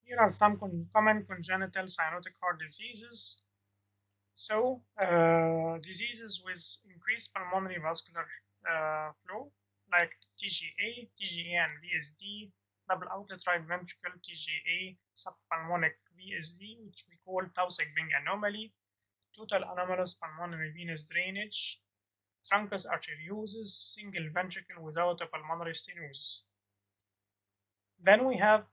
Here are some common congenital cyanotic heart diseases. So, diseases with increased pulmonary vascular flow, like TGA, TGA and VSD, double outlet right ventricle TGA, subpulmonic VSD, which we call Taussig-Bing anomaly, total anomalous pulmonary venous drainage, truncus arteriosus, single ventricle without a pulmonary stenosis. Then we have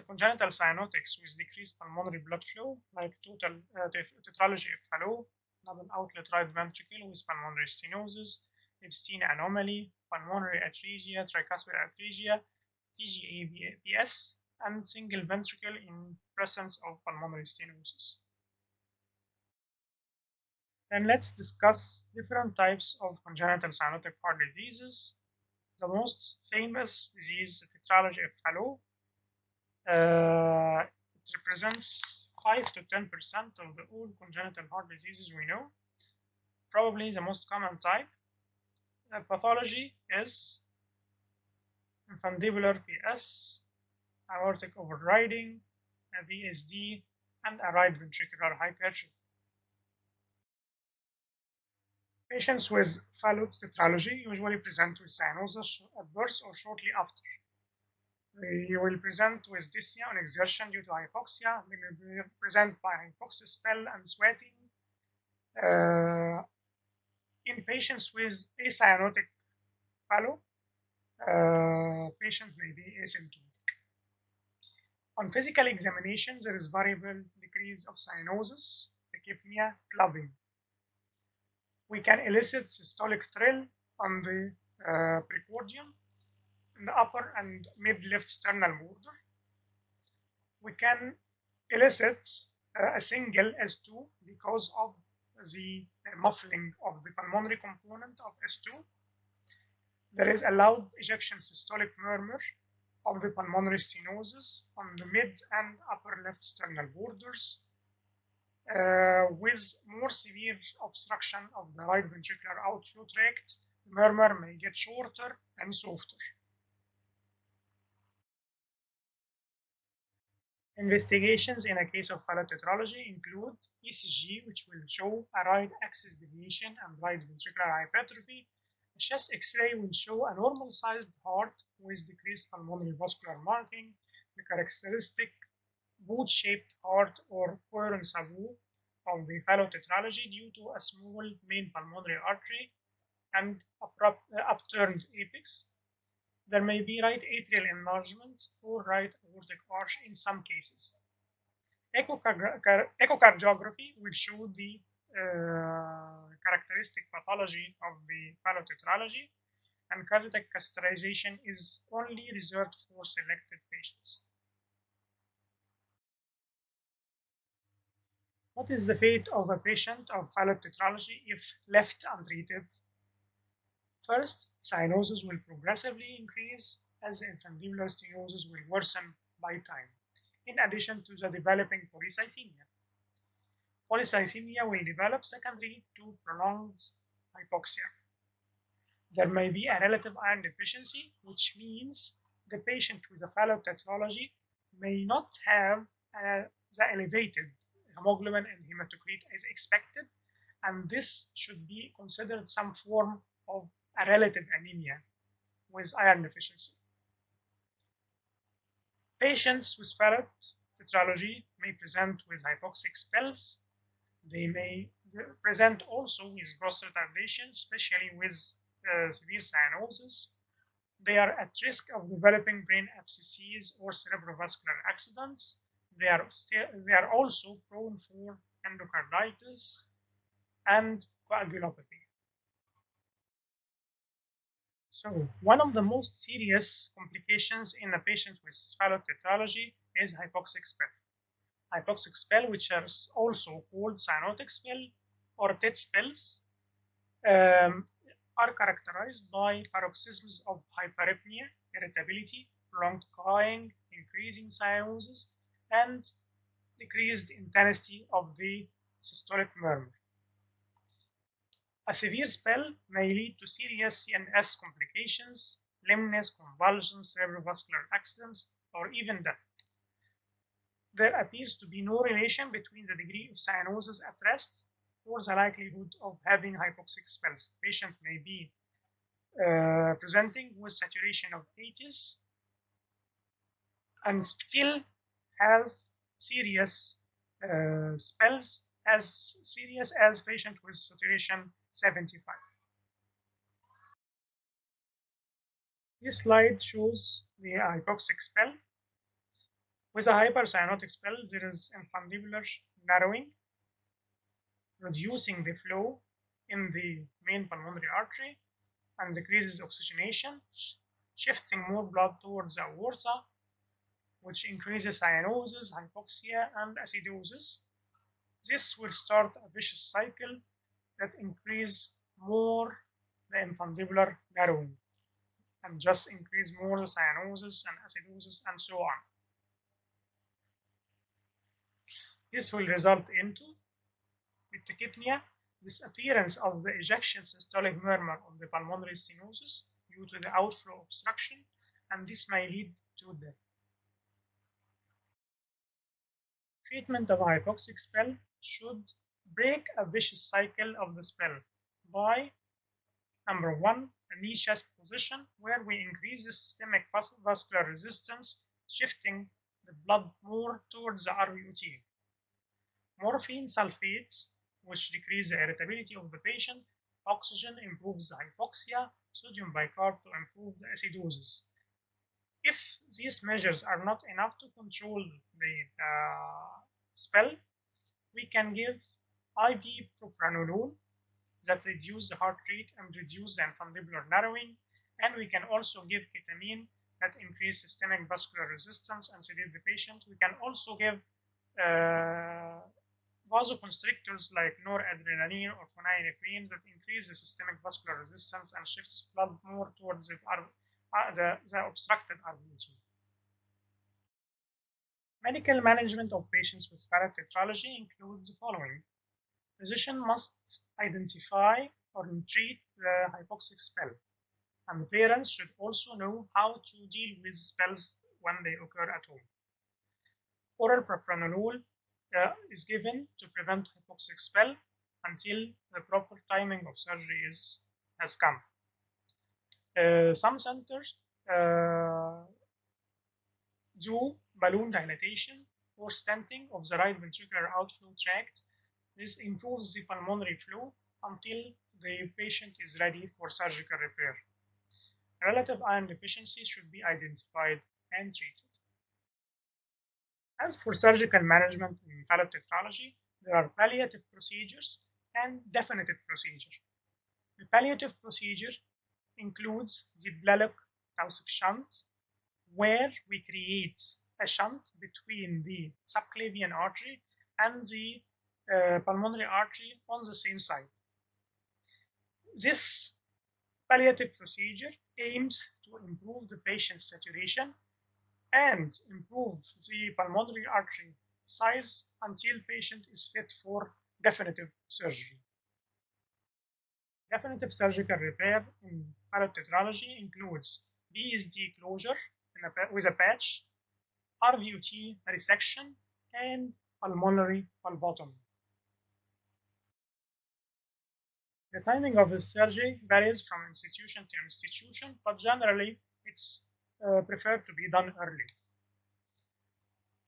congenital cyanotics with decreased pulmonary blood flow, like total tetralogy of Fallot, double outlet right ventricle with pulmonary stenosis, Epstein anomaly, pulmonary atresia, tricuspid atresia, TGA-BS, and single ventricle in presence of pulmonary stenosis. Then let's discuss different types of congenital cyanotic heart diseases. The most famous disease, the tetralogy of Fallot, it represents 5 to 10% of the all congenital heart diseases we know. Probably the most common type. Pathology is infundibular PS, aortic overriding, a VSD, and a right ventricular hypertrophy. Patients with Fallot tetralogy usually present with cyanosis at birth or shortly after. They will present with dyspnea on exertion due to hypoxia. They may present by hypoxia spell and sweating. In patients with acyanotic Fallot, patients may be asymptomatic. On physical examination, there is variable decrease of cyanosis, tachypnea, clubbing. We can elicit systolic thrill on the precordium, in the upper and mid-left sternal border. We can elicit a single S2 because of the muffling of the pulmonary component of S2. There is a loud ejection systolic murmur of the pulmonary stenosis on the mid and upper left sternal borders, with more severe obstruction of the right ventricular outflow tract. The murmur may get shorter and softer. Investigations in a case of Fallot tetralogy include ECG, which will show a right axis deviation and right ventricular hypertrophy. A chest X-ray will show a normal-sized heart with decreased pulmonary vascular marking, the characteristic boot-shaped heart or Coron Savou of the Fallot tetralogy due to a small main pulmonary artery and upturned apex. There may be right atrial enlargement or right aortic arch in some cases. Echocardiography will show the characteristic pathology of the Fallot tetralogy, and cardiac catheterization is only reserved for selected patients. What is the fate of a patient of Fallot tetralogy if left untreated? First, cyanosis will progressively increase as the infundibular stenosis will worsen by time, in addition to the developing polycythemia. Polycythemia will develop secondary to prolonged hypoxia. There may be a relative iron deficiency, which means the patient with a Fallot tetralogy may not have the elevated hemoglobin and hematocrit as expected, and this should be considered some form of a relative anemia with iron deficiency. Patients with Fallot tetralogy may present with hypoxic spells. They may present also with growth retardation, especially with severe cyanosis. They are at risk of developing brain abscesses or cerebrovascular accidents. They are also prone for endocarditis and coagulopathy. So, one of the most serious complications in a patient with Fallot tetralogy is hypoxic spell. Hypoxic spell, which is also called cyanotic spell or TET spells, are characterized by paroxysms of hyperepnia, irritability, prolonged crying, increasing cyanosis, and decreased intensity of the systolic murmur. A severe spell may lead to serious CNS complications, lameness, convulsions, cerebrovascular accidents, or even death. there appears to be no relation between the degree of cyanosis at rest or the likelihood of having hypoxic spells. The patient may be presenting with saturation of 80s and still has serious spells as serious as patient with saturation 75. This slide shows the hypoxic spell. With a hypercyanotic spell, there is infundibular narrowing, reducing the flow in the main pulmonary artery and decreases oxygenation, shifting more blood towards the aorta, which increases cyanosis, hypoxia, and acidosis. This will start a vicious cycle that increase more the infundibular narrowing and just increase more the cyanosis and acidosis and so on. This will result into tachypnea, disappearance of the ejection systolic murmur of the pulmonary stenosis due to the outflow obstruction, and this may lead to death. Treatment of hypoxic spell should break a vicious cycle of the spell by, number one, a knee chest position where we increase the systemic vascular resistance, shifting the blood more towards the RVOT. Morphine sulfate, which decreases the irritability of the patient. Oxygen improves the hypoxia. Sodium bicarb to improve the acidosis. If these measures are not enough to control the spell, we can give IV propranolol that reduce the heart rate and reduce the infundibular narrowing, and we can also give ketamine that increase systemic vascular resistance and sedate the patient. We can also give vasoconstrictors like noradrenaline or phenylephrine that increase the systemic vascular resistance and shifts blood more towards the obstructed RVT. Medical management of patients with Fallot tetralogy includes the following. Physician must identify or treat the hypoxic spell, and the parents should also know how to deal with spells when they occur at home. Oral propranolol is given to prevent hypoxic spell until the proper timing of surgery has come. Some centers do balloon dilatation or stenting of the right ventricular outflow tract. This improves the pulmonary flow until the patient is ready for surgical repair. Relative iron deficiency should be identified and treated. As for surgical management in Fallot tetralogy, there are palliative procedures and definitive procedure. The palliative procedure includes the Blalock-Taussig shunt, where we create a shunt between the subclavian artery and the pulmonary artery on the same side. This palliative procedure aims to improve the patient's saturation and improve the pulmonary artery size until patient is fit for definitive surgery. Definitive surgical repair in Fallot tetralogy includes BSD closure with a patch, RVOT resection, and pulmonary valvotomy. The timing of the surgery varies from institution to institution, but generally it's preferred to be done early.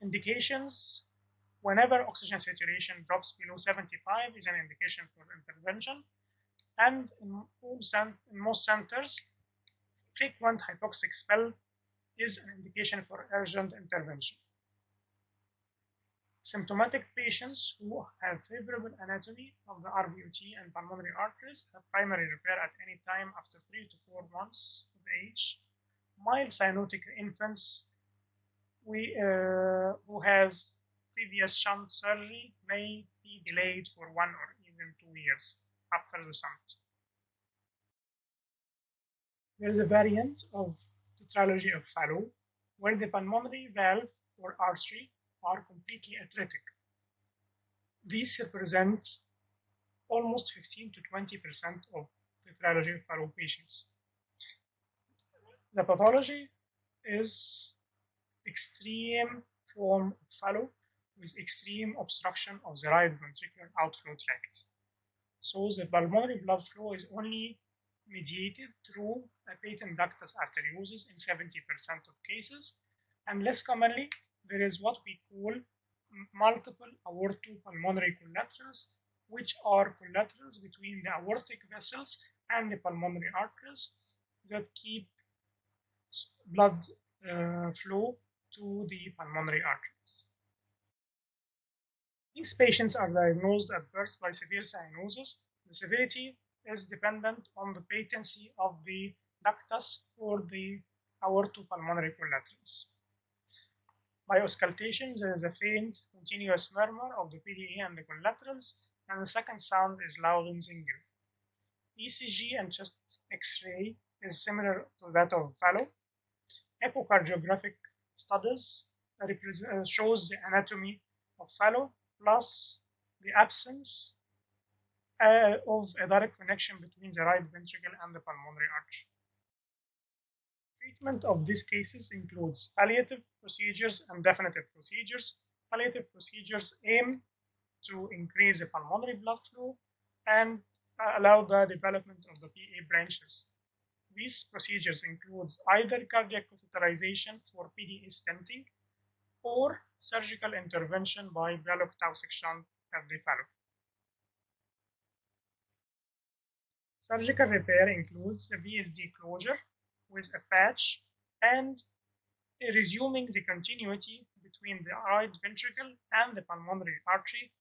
Indications: whenever oxygen saturation drops below 75 is an indication for intervention, and in most centers, frequent hypoxic spell is an indication for urgent intervention. Symptomatic patients who have favorable anatomy of the RVOT and pulmonary arteries have primary repair at any time after 3 to 4 months of age. Mild cyanotic infants who has previous shunt surgery may be delayed for 1 or even 2 years after the shunt. There is a variant of tetralogy of Fallot where the pulmonary valve or artery are completely atretic. These represent almost 15 to 20% of tetralogy of Fallot patients. The pathology is extreme form of Fallot with extreme obstruction of the right ventricular outflow tract. So the pulmonary blood flow is only mediated through a patent ductus arteriosus in 70% of cases, and less commonly there is what we call multiple aortopulmonary collaterals, which are collaterals between the aortic vessels and the pulmonary arteries that keep blood flow to the pulmonary arteries. These patients are diagnosed at birth by severe cyanosis. The severity is dependent on the patency of the ductus or the aortopulmonary collaterals. By auscultation, there is a faint, continuous murmur of the PDA and the collaterals, and the second sound is loud and single. ECG and chest X-ray is similar to that of Fallot. Echocardiographic studies shows the anatomy of Fallot plus the absence of a direct connection between the right ventricle and the pulmonary artery. Treatment of these cases includes palliative procedures and definitive procedures. Palliative procedures aim to increase the pulmonary blood flow and allow the development of the PA branches. These procedures include either cardiac catheterization for PDA stenting or surgical intervention by Wael Tausig shunt at the Fallot. Surgical repair includes a VSD closure with a patch and resuming the continuity between the right ventricle and the pulmonary artery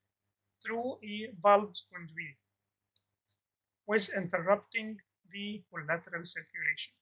through a valved conduit with interrupting the collateral circulation.